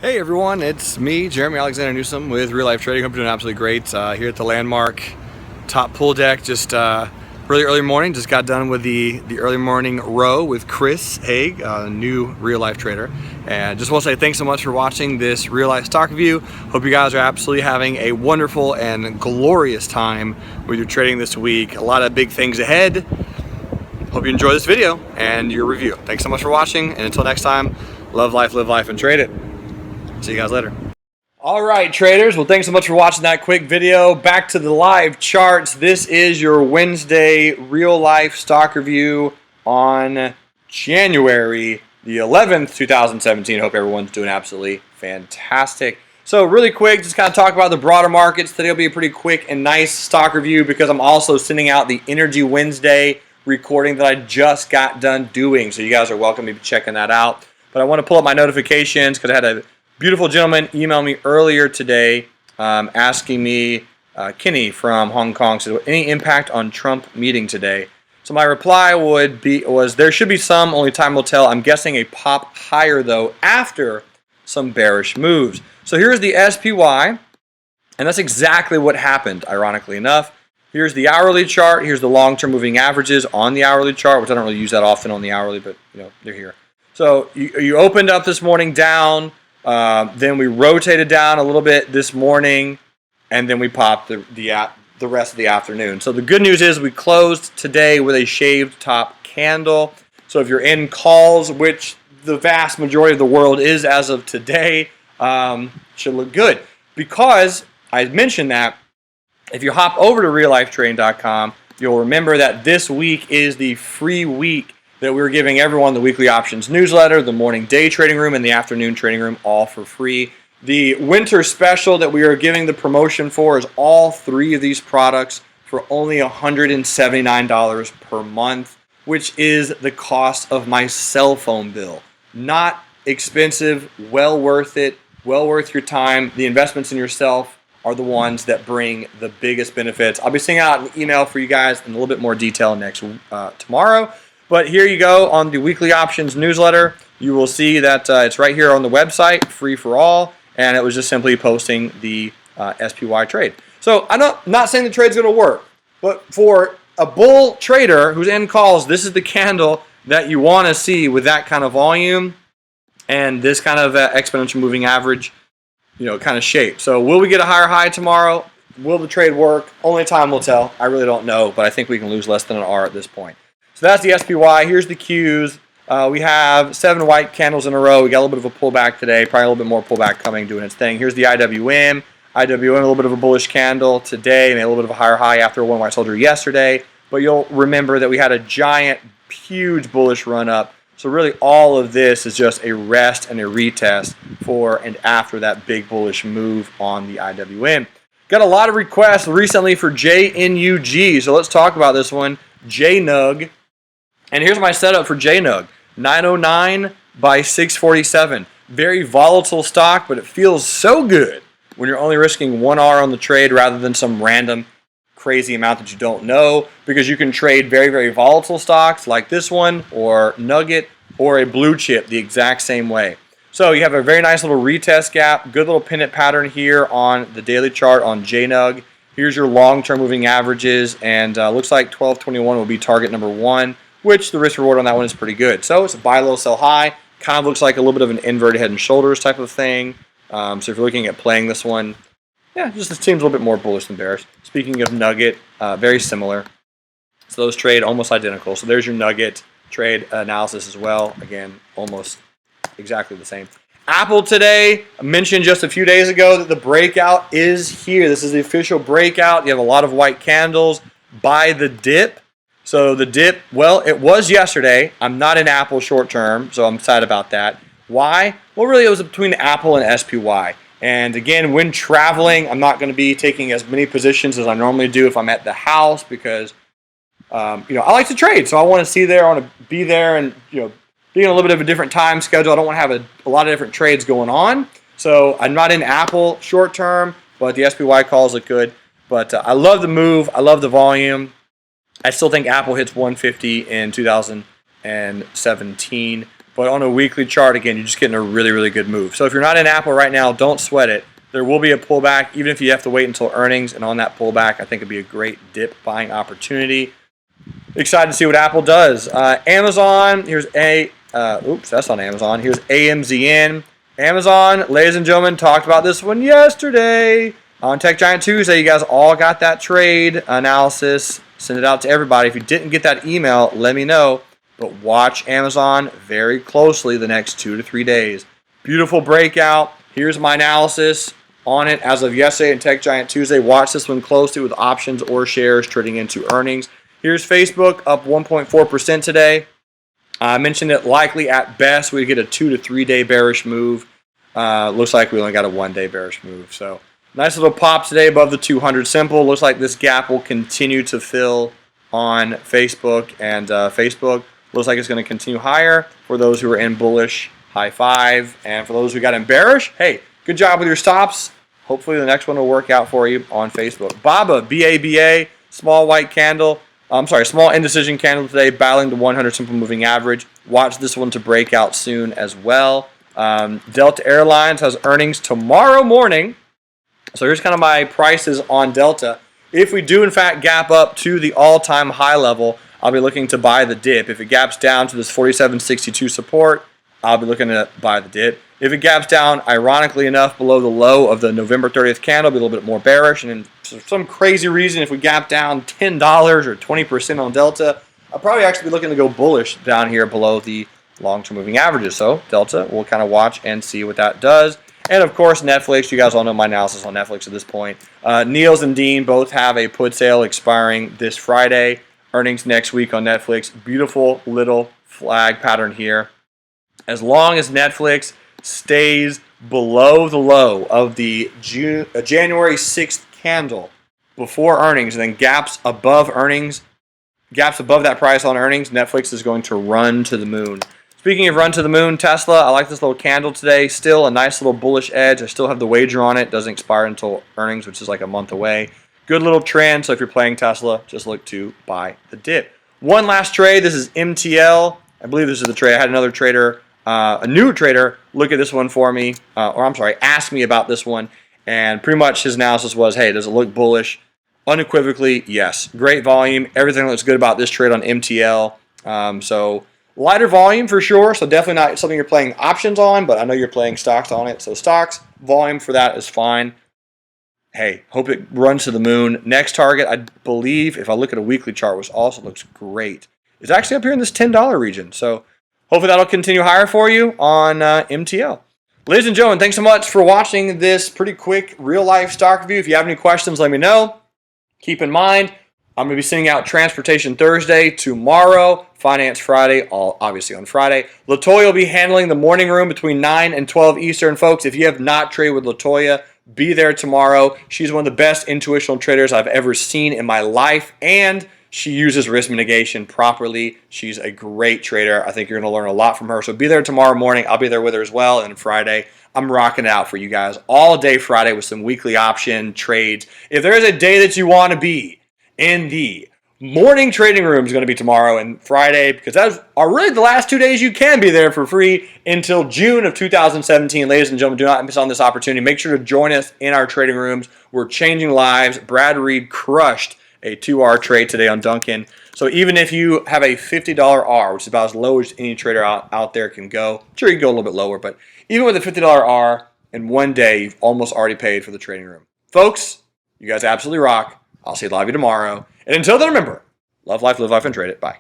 Hey everyone, it's me, Jeremy Alexander Newsom with Real Life Trading. Hope you're doing absolutely great here at the Landmark top pool deck. Just really early morning. Just got done with the early morning row with Chris Haig, a new real life trader. And just want to say thanks so much for watching this real life stock review. Hope you guys are absolutely having a wonderful and glorious time with your trading this week. A lot of big things ahead. Hope you enjoy this video and your review. Thanks so much for watching, and until next time, love life, live life, and trade it. See you guys later. All right, traders. Well, thanks so much for watching that quick video. Back to the live charts. This is your Wednesday real life stock review on January the 11th, 2017. Hope everyone's doing absolutely fantastic. So really quick, just kind of talk about the broader markets. Today will be a pretty quick and nice stock review because I'm also sending out the Energy Wednesday recording that I just got done doing. So you guys are welcome to be checking that out. But I want to pull up my notifications because I had a beautiful gentleman emailed me earlier today asking me, Kenny from Hong Kong, said, any impact on Trump meeting today? So my reply was there should be some, only time will tell. I'm guessing a pop higher, though, after some bearish moves. So here's the SPY, and that's exactly what happened, ironically enough. Here's the hourly chart. Here's the long-term moving averages on the hourly chart, which I don't really use that often on the hourly, but they're here. So you opened up this morning down. Then we rotated down a little bit this morning, and then we popped the rest of the afternoon. So the good news is we closed today with a shaved top candle. So if you're in calls, which the vast majority of the world is as of today, should look good. Because I mentioned that if you hop over to reallifetrading.com, you'll remember that this week is the free week that we're giving everyone the weekly options newsletter, the morning day trading room, and the afternoon trading room, all for free. The winter special that we are giving the promotion for is all three of these products for only $179 per month, which is the cost of my cell phone bill. Not expensive, well worth it, well worth your time. The investments in yourself are the ones that bring the biggest benefits. I'll be sending out an email for you guys in a little bit more detail tomorrow. But here you go on the weekly options newsletter. You will see that it's right here on the website, free for all, and it was just simply posting the SPY trade. So I'm not saying the trade's going to work, but for a bull trader who's in calls, this is the candle that you want to see with that kind of volume and this kind of exponential moving average, kind of shape. So will we get a higher high tomorrow? Will the trade work? Only time will tell. I really don't know, but I think we can lose less than an R at this point. So that's the SPY. Here's the Qs. We have 7 white candles in a row. We got a little bit of a pullback today. Probably a little bit more pullback coming, doing its thing. Here's the IWM. IWM, a little bit of a bullish candle today. Made a little bit of a higher high after one white soldier yesterday. But you'll remember that we had a giant, huge bullish run up. So really all of this is just a rest and a retest for and after that big bullish move on the IWM. Got a lot of requests recently for JNUG. So let's talk about this one. JNUG. And here's my setup for JNUG, 909 by 647. Very volatile stock, but it feels so good when you're only risking 1 R on the trade rather than some random crazy amount that you don't know, because you can trade very, very volatile stocks like this one or Nugget or a blue chip the exact same way. So you have a very nice little retest gap, good little pennant pattern here on the daily chart on JNUG. Here's your long-term moving averages, and looks like 1221 will be target number 1. Which the risk reward on that one is pretty good. So it's a buy low, sell high. Kind of looks like a little bit of an inverted head and shoulders type of thing. So if you're looking at playing this one, yeah, just it seems a little bit more bullish than bearish. Speaking of Nugget, very similar. So those trade almost identical. So there's your Nugget trade analysis as well. Again, almost exactly the same. Apple today, I mentioned just a few days ago that the breakout is here. This is the official breakout. You have a lot of white candles. Buy the dip. So the dip, well, it was yesterday. I'm not in Apple short term, so I'm excited about that. Why? Well, really, it was between Apple and SPY. And again, when traveling, I'm not going to be taking as many positions as I normally do if I'm at the house because, I like to trade. So I want to see there, I want to be there and, be in a little bit of a different time schedule. I don't want to have a lot of different trades going on. So I'm not in Apple short term, but the SPY calls look good. But I love the move. I love the volume. I still think Apple hits 150 in 2017, But on a weekly chart, again, you're just getting a really, really good move. So if you're not in Apple right now, don't sweat it. There will be a pullback, even if you have to wait until earnings. And on that pullback, I think it'd be a great dip buying opportunity. Excited to see what Apple does. Amazon, here's oops, that's on Amazon. Here's AMZN. Amazon, ladies and gentlemen, talked about this one yesterday on Tech Giant Tuesday. You guys all got that trade analysis. Send it out to everybody. If you didn't get that email, let me know. But watch Amazon very closely the next 2 to 3 days. Beautiful breakout. Here's my analysis on it as of yesterday in Tech Giant Tuesday. Watch this one closely with options or shares trading into earnings. Here's Facebook up 1.4% today. I mentioned it likely at best we get a 2 to 3 day bearish move. Looks like we only got a 1 day bearish move. So nice little pop today above the 200 simple. Looks like this gap will continue to fill on Facebook, and Facebook looks like it's going to continue higher for those who are in bullish. High five. And for those who got in bearish, hey, good job with your stops. Hopefully the next one will work out for you on Facebook. BABA, B-A-B-A, small white candle. Small indecision candle today, battling the 100 simple moving average. Watch this one to break out soon as well. Delta Airlines has earnings tomorrow morning. So here's kind of my prices on Delta. If we do in fact gap up to the all-time high level, I'll be looking to buy the dip. If it gaps down to this 47.62 support, I'll be looking to buy the dip. If it gaps down, ironically enough, below the low of the November 30th candle, it'll be a little bit more bearish. And then for some crazy reason, if we gap down $10 or 20% on Delta, I'll probably actually be looking to go bullish down here below the long-term moving averages. So Delta, we'll kind of watch and see what that does. And of course, Netflix. You guys all know my analysis on Netflix at this point. Niels and Dean both have a put sale expiring this Friday. Earnings next week on Netflix. Beautiful little flag pattern here. As long as Netflix stays below the low of the January 6th candle before earnings and then gaps above that price on earnings, Netflix is going to run to the moon. Speaking of run to the moon, Tesla, I like this little candle today. Still a nice little bullish edge. I still have the wager on it. Doesn't expire until earnings, which is like a month away. Good little trend. So if you're playing Tesla, just look to buy the dip. One last trade. This is MTL. I believe this is the trade. I had another trader, a new trader, look at this one for me, ask me about this one. And pretty much his analysis was, hey, does it look bullish? Unequivocally, yes. Great volume. Everything looks good about this trade on MTL. So lighter volume for sure. So definitely not something you're playing options on, but I know you're playing stocks on it. So stocks, volume for that is fine. Hey, hope it runs to the moon. Next target, I believe, if I look at a weekly chart, which also looks great, is actually up here in this $10 region. So hopefully that'll continue higher for you on MTL. Ladies and gentlemen, thanks so much for watching this pretty quick real-life stock review. If you have any questions, let me know. Keep in mind, I'm going to be sending out Transportation Thursday tomorrow, Finance Friday, all obviously on Friday. Latoya will be handling the morning room between 9 and 12 Eastern. Folks, if you have not traded with Latoya, be there tomorrow. She's one of the best intuitional traders I've ever seen in my life, and she uses risk mitigation properly. She's a great trader. I think you're going to learn a lot from her. So be there tomorrow morning. I'll be there with her as well. And Friday, I'm rocking it out for you guys all day Friday with some weekly option trades. If there is a day that you want to be in the morning trading room, is going to be tomorrow and Friday, because those are really the last 2 days you can be there for free until June of 2017. Ladies and gentlemen, do not miss on this opportunity. Make sure to join us in our trading rooms. We're changing lives. Brad Reed crushed a 2R trade today on Duncan. So even if you have a $50 R, which is about as low as any trader out there can go, sure, you can go a little bit lower, but even with a $50 R in 1 day, you've almost already paid for the trading room. Folks, you guys absolutely rock. I'll see a lot of you tomorrow. And until then, remember, love life, live life, and trade it. Bye.